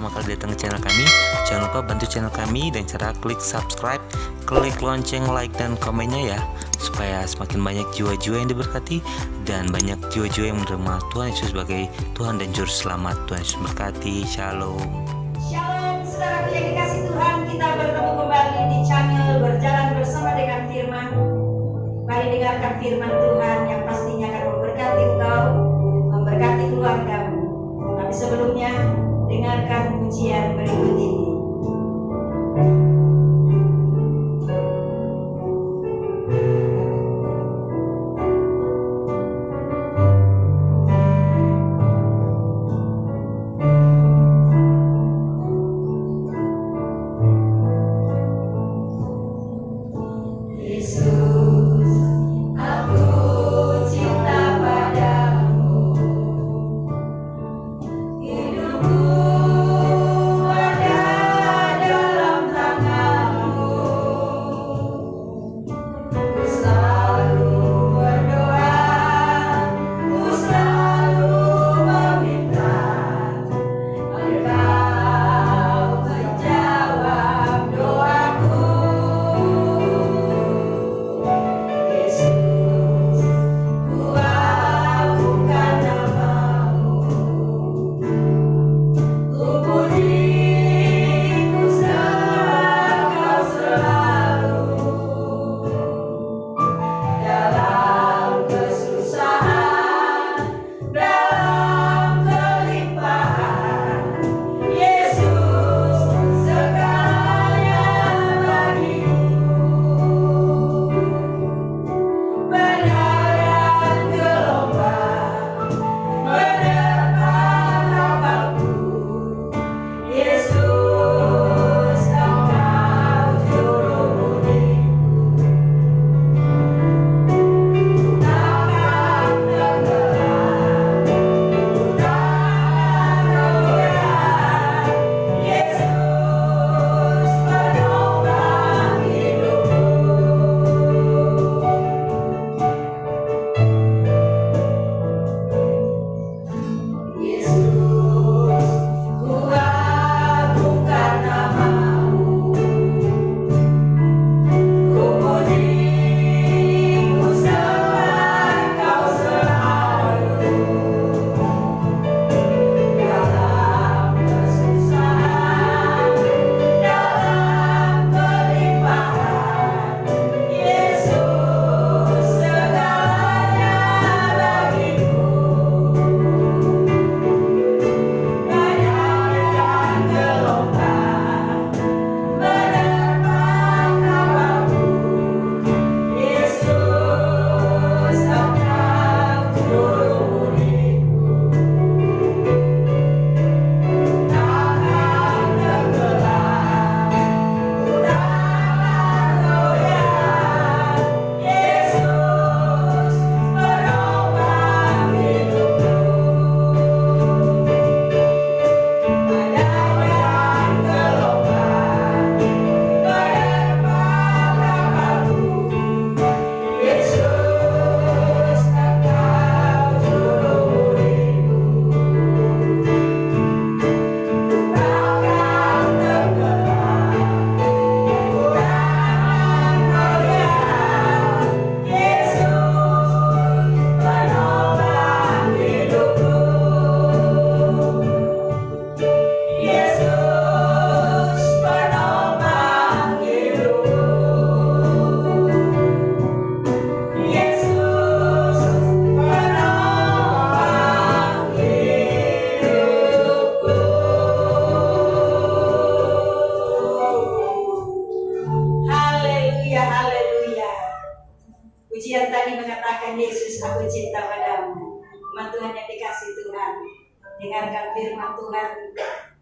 pertama kali datang ke channel kami, jangan lupa bantu channel kami dengan cara klik subscribe, klik lonceng, like, dan komennya ya, supaya semakin banyak jiwa-jiwa yang diberkati dan banyak jiwa-jiwa yang menerima Tuhan Yesus sebagai Tuhan dan Juru Selamat. Tuhan Yesus berkati. Shalom. Shalom, saudara yang dikasih Tuhan, kita bertemu kembali di channel Berjalan Bersama dengan Firman. Mari dengarkan firman Tuhan yang pastinya akan memberkati engkau, memberkati keluargamu. Tapi sebelumnya, dengarkan pujian berikut ini.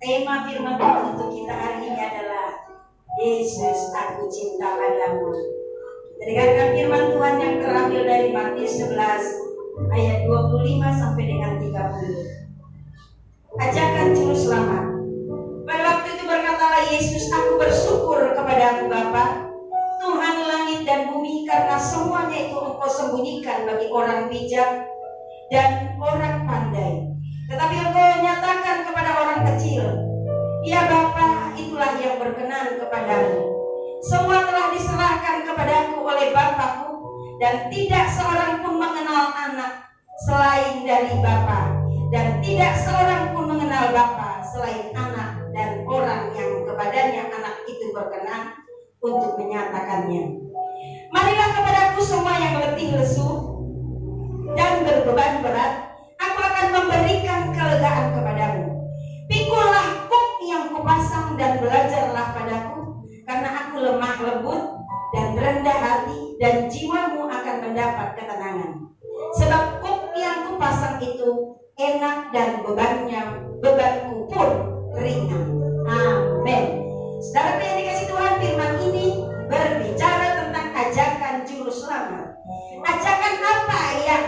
Tema firman Tuhan untuk kita hari ini adalah Yesus, aku cinta padamu. Dengarkan firman Tuhan yang terambil dari Matius 11 ayat 25 sampai dengan 30. Ajakan juru selamat. Pada waktu itu berkatalah Yesus, aku bersyukur kepadamu Bapa, Tuhan langit dan bumi, karena semuanya itu Engkau sembunyikan bagi orang bijak dan orang pandai, tetapi Engkau nyatakan kepada orang kecil. kepadamu. Semua telah diserahkan kepadaku oleh Bapakku, dan tidak seorang pun mengenal anak selain dari Bapa, dan tidak seorang pun mengenal Bapa selain anak dan orang yang kepadanya anak itu berkenan untuk menyatakannya. Marilah kepadaku semua yang letih lesu dan berbeban berat, aku akan memberikan kelegaan kepadamu. Pikulah kuk yang kupasang dan belajarlah padaku, karena aku lemah lembut dan rendah hati, dan jiwamu akan mendapat ketenangan. Sebab kuk yang kupasang itu enak dan bebanku pun ringan. Amin. Saudara yang dikasih Tuhan, firman ini berbicara tentang ajakan juru selamat. Ajakan apa yang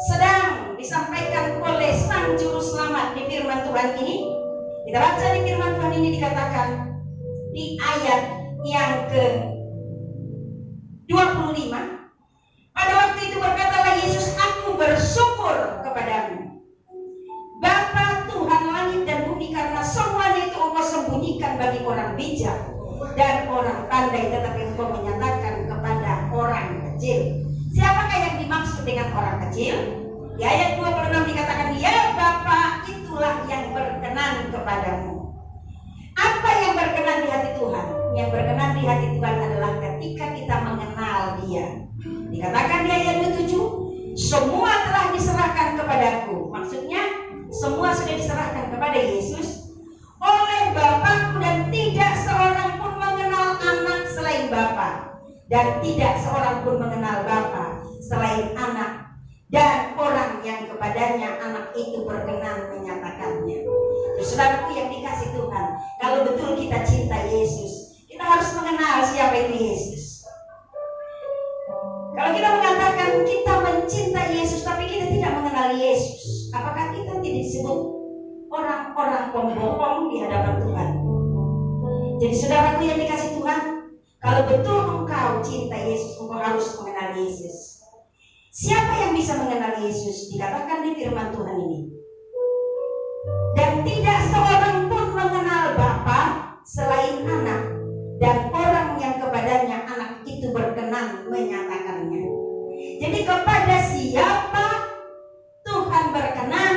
sedang disampaikan oleh sang juru selamat di firman Tuhan ini? Kita baca di firman Tuhan ini, dikatakan di ayat yang ke-25. Pada waktu itu berkatalah Yesus, aku bersyukur kepadamu Bapa Tuhan langit dan bumi, karena semuanya itu Engkau sembunyikan bagi orang bijak dan orang pandai, tetapi Engkau menyatakan kepada orang kecil. Siapakah yang dimaksud dengan orang kecil? Di ayat 26 dikatakan, ya Bapa, itulah yang berkenan kepadamu. Apa yang berkenan di hati Tuhan? Yang berkenan di hati Tuhan adalah ketika kita mengenal Dia. Dikatakan di ayat 27, semua telah diserahkan kepadaku. Maksudnya semua sudah diserahkan kepada Yesus oleh Bapakku, dan tidak seorang pun mengenal anak selain Bapa, dan tidak seorang pun mengenal Bapa selain anak dan orang yang kepadanya anak itu berkenan menyatakannya. Saudaraku yang dikasih Tuhan, kalau betul kita cinta Yesus, kita harus mengenal siapa itu Yesus. Kalau kita mengatakan kita mencintai Yesus tapi kita tidak mengenal Yesus, apakah kita tidak disebut orang-orang pembohong di hadapan Tuhan? Jadi saudaraku yang dikasih Tuhan, kalau betul engkau cinta Yesus, engkau harus mengenal Yesus. Siapa yang bisa mengenal Yesus? Dikatakan di firman Tuhan ini, dan tidak seorang pun mengenal Bapa selain anak dan orang yang kepadanya anak itu berkenan menyatakannya. Jadi kepada siapa Tuhan berkenan,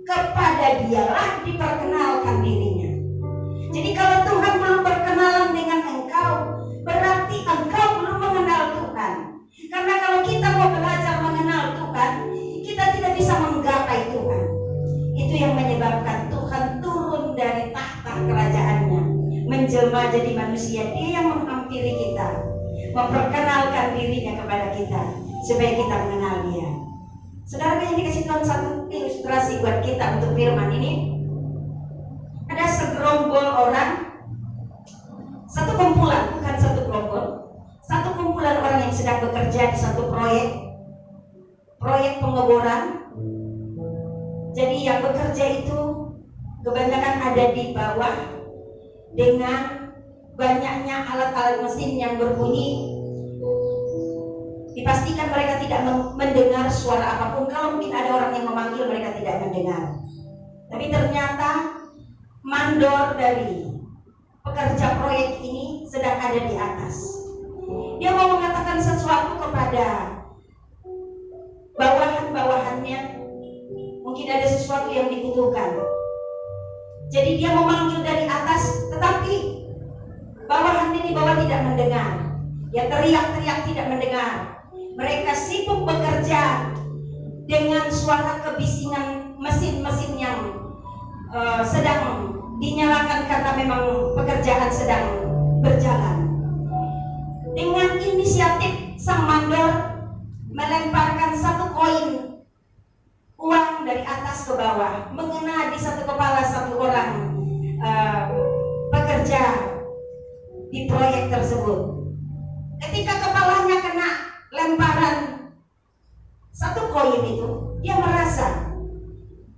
kepada dialah diperkenalkan dirinya. Jadi kalau Tuhan belum berkenalan dengan engkau, berarti engkau belum mengenal Tuhan. Karena kalau kita mau belajar mengenal Tuhan, kita tidak bisa menggapai Tuhan. Itu yang menyebabkan Tuhan turun dari tahta kerajaannya, menjelma jadi manusia. Dia yang menghampiri kita, memperkenalkan dirinya kepada kita, supaya kita mengenal Dia. Saudara yang dikasih Tuhan, satu ilustrasi buat kita untuk firman ini. Ada segerombol orang, satu kumpulan, bukan satu kelompok, satu kumpulan orang yang sedang bekerja di satu proyek pengeboran. Jadi yang bekerja itu kebanyakan ada di bawah dengan banyaknya alat-alat mesin yang berbunyi. Dipastikan mereka tidak mendengar suara apapun. Kalau mungkin ada orang yang memanggil, mereka tidak mendengar. Tapi ternyata mandor dari pekerja proyek ini sedang ada di atas. Dia mau mengatakan sesuatu kepada bawahan-bawahannya. Mungkin ada sesuatu yang dibutuhkan. Jadi dia memanggil dari atas, tetapi bawahannya di bawah tidak mendengar. Dia teriak-teriak tidak mendengar. Mereka sibuk bekerja dengan suara kebisingan mesin-mesin yang sedang dinyalakan karena memang pekerjaan sedang berjalan. Dengan inisiatif sang mandor melemparkan satu koin uang dari atas ke bawah, mengena di satu kepala satu orang pekerja di proyek tersebut. Ketika kepalanya kena lemparan satu koin itu, dia merasa,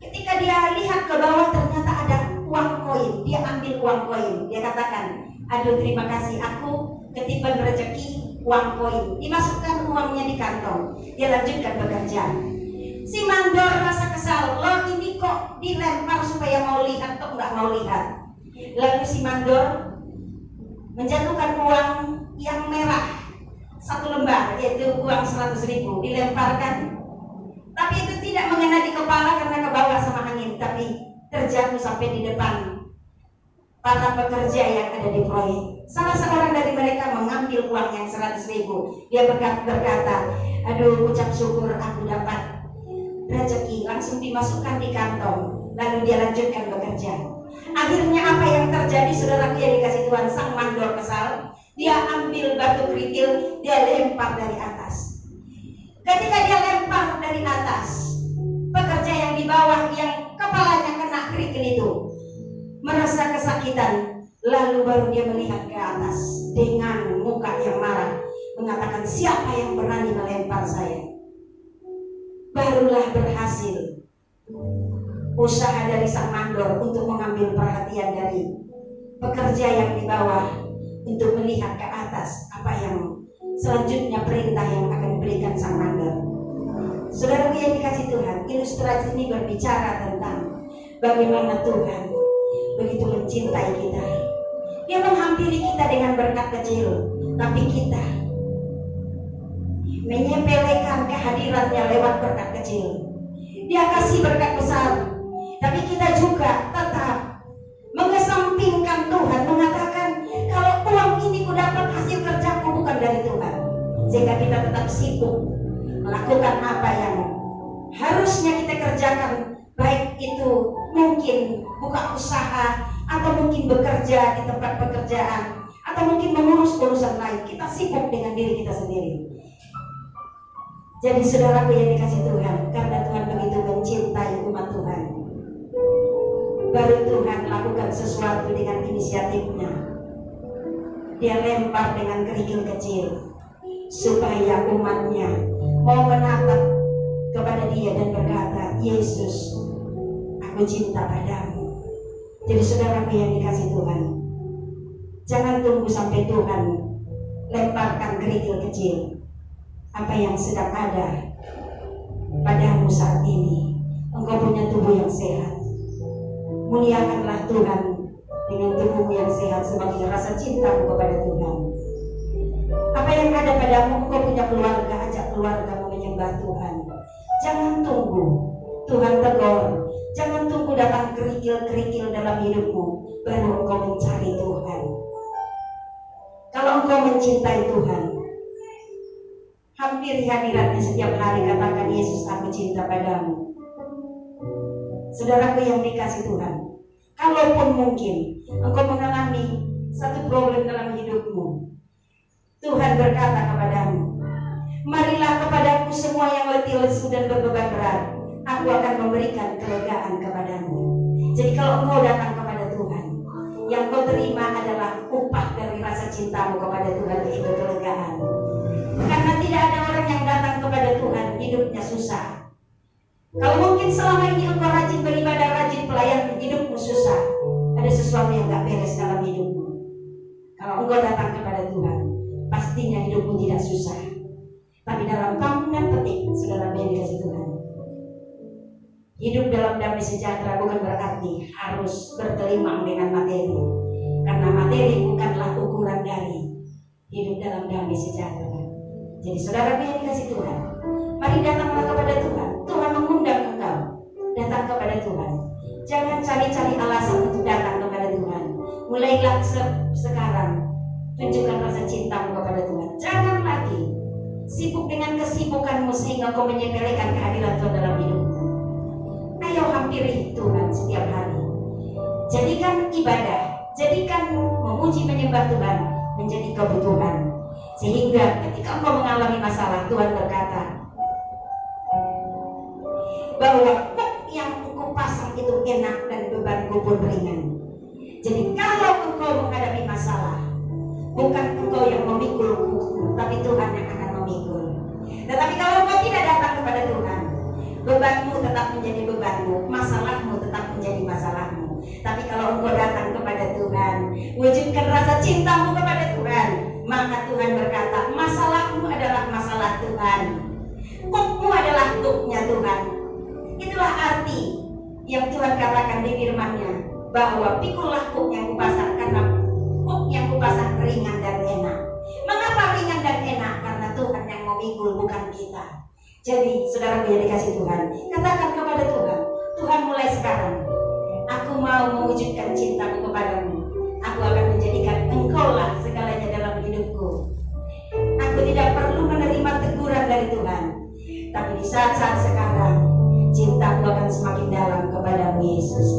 ketika dia lihat ke bawah ternyata ada uang koin. Dia ambil uang koin. Dia katakan, aduh terima kasih, aku ketiban rezeki uang koin. Dimasukkan uangnya di kantong. Dia lanjutkan bekerja. Si mandor rasa kesal, loh ini kok dilempar supaya mau lihat atau nggak mau lihat. Lalu si mandor menjatuhkan uang yang merah 1 lembar, yaitu uang 100.000, dilemparkan. Tapi itu tidak mengena di kepala karena kebawa sama angin, tapi terjatuh sampai di depan para pekerja yang ada di proyek. Salah seorang dari mereka mengambil uang yang 100.000. Dia berkata, aduh, ucap syukur aku dapat rezeki. Langsung dimasukkan di kantong, lalu dia lanjutkan bekerja. Akhirnya apa yang terjadi, saudaraku yang dikasih Tuhan? Sang mandor kesal, dia ambil batu kerikil, dia lempar dari atas. Ketika dia lempar dari atas, pekerja yang di bawah yang kepalanya kena kerikil itu merasa kesakitan, lalu baru dia melihat ke atas dengan muka yang marah, mengatakan, siapa yang berani melempar saya? Barulah berhasil usaha dari sang mandor untuk mengambil perhatian dari pekerja yang di bawah untuk melihat ke atas apa yang selanjutnya perintah yang akan diberikan sang mandor. Saudara yang dikasih Tuhan, ilustrasi ini berbicara tentang bagaimana Tuhan begitu mencintai kita. Dia menghampiri kita dengan berkat kecil, tapi kita menyepelekan kehadirannya lewat berkat kecil. Dia kasih berkat besar, tapi kita juga tetap mengesampingkan Tuhan, mengatakan kalau uang ini ku dapat hasil kerjaku bukan dari Tuhan. Sehingga kita tetap sibuk melakukan apa yang harusnya kita kerjakan, baik itu mungkin buka usaha, atau mungkin bekerja di tempat pekerjaan, atau mungkin mengurus urusan lain. Kita sibuk dengan diri kita sendiri. Jadi saudaraku yang dikasih Tuhan, karena Tuhan begitu mencintai umat Tuhan, baru Tuhan lakukan sesuatu dengan inisiatifnya. Dia lempar dengan kerikil kecil supaya umatnya mau menatap kepada dia dan berkata, Yesus, aku cinta padamu. Jadi saudaraku yang dikasih Tuhan, jangan tunggu sampai Tuhan lemparkan kerikil kecil. Apa yang sedang ada padamu saat ini, engkau punya tubuh yang sehat, muliakanlah Tuhan dengan tubuhmu yang sehat sebagai rasa cintamu kepada Tuhan. Apa yang ada padamu, engkau punya keluarga, ajak keluargamu menyembah Tuhan. Jangan tunggu Tuhan tegur, jangan tunggu datang kerikil-kerikil dalam hidupmu baru engkau mencari Tuhan. Kalau engkau mencintai Tuhan, hampiri hadiratnya setiap hari, katakan, Yesus, aku cinta padamu. Saudaraku yang dikasih Tuhan, kalaupun mungkin engkau mengalami satu problem dalam hidupmu, Tuhan berkata kepadamu, marilah kepadaku semua yang letih lesu dan berbeban berat, aku akan memberikan kelegaan kepadamu. Jadi kalau engkau datang kepada Tuhan, yang kau terima adalah upah dari rasa cintamu kepada Tuhan, yaitu kelegaan. Karena tidak ada orang yang datang kepada Tuhan hidupnya susah. Kalau mungkin selama ini engkau rajin beribadah, rajin pelayan, hidupmu susah, ada sesuatu yang gak beres dalam hidupmu. Kalau engkau datang kepada Tuhan, pastinya hidupmu tidak susah. Tapi dalam tahunan petik, saudara yang dikasih Tuhan, hidup dalam damai sejahtera bukan berarti harus bergelimang dengan materi, karena materi bukanlah ukuran dari hidup dalam damai sejahtera. Jadi saudara yang dikasih Tuhan, mari datanglah kepada Tuhan. Tuhan mengundang engkau datang kepada Tuhan. Jangan cari-cari alasan untuk datang kepada Tuhan. Mulailah sekarang tunjukkan rasa cintamu kepada Tuhan. Jangan lagi sibuk dengan kesibukanmu sehingga kau menyepelekan kehadiran Tuhan dalam hidupmu. Ayo hampiri Tuhan setiap hari. Jadikan ibadah, jadikan memuji menyembah Tuhan menjadi kebutuhan. Sehingga ketika engkau mengalami masalah, Tuhan berkata bahwa kuk yang engkau pasang itu enak dan bebanku pun ringan. Jadi kalau engkau menghadapi masalah, bukan engkau yang memikul kukmu, tapi Tuhan yang akan memikul. Tetapi kalau engkau tidak datang kepada Tuhan, bebanmu tetap menjadi bebanmu, masalahmu tetap menjadi masalahmu. Tapi kalau engkau datang kepada Tuhan, wujudkan rasa cintamu kepada Tuhan, maka Tuhan berkata, masalahmu adalah masalah Tuhan, kukmu adalah kuknya Tuhan. Itulah arti yang Tuhan katakan di firman-Nya, bahwa pikullah kuk yang kupasang, karena kuk yang aku pasang ringan dan enak. Mengapa ringan dan enak? Karena Tuhan yang memikul, bukan kita. Jadi saudara yang dikasih Tuhan, katakan kepada Tuhan, Tuhan mulai sekarang aku mau mewujudkan cintaku kepadamu. Aku akan menjadikan Engkaulah segalanya dalam hidupku. Aku tidak perlu menerima teguran dari Tuhan, tapi di saat-saat sekarang cintaku akan semakin dalam kepadamu Yesus.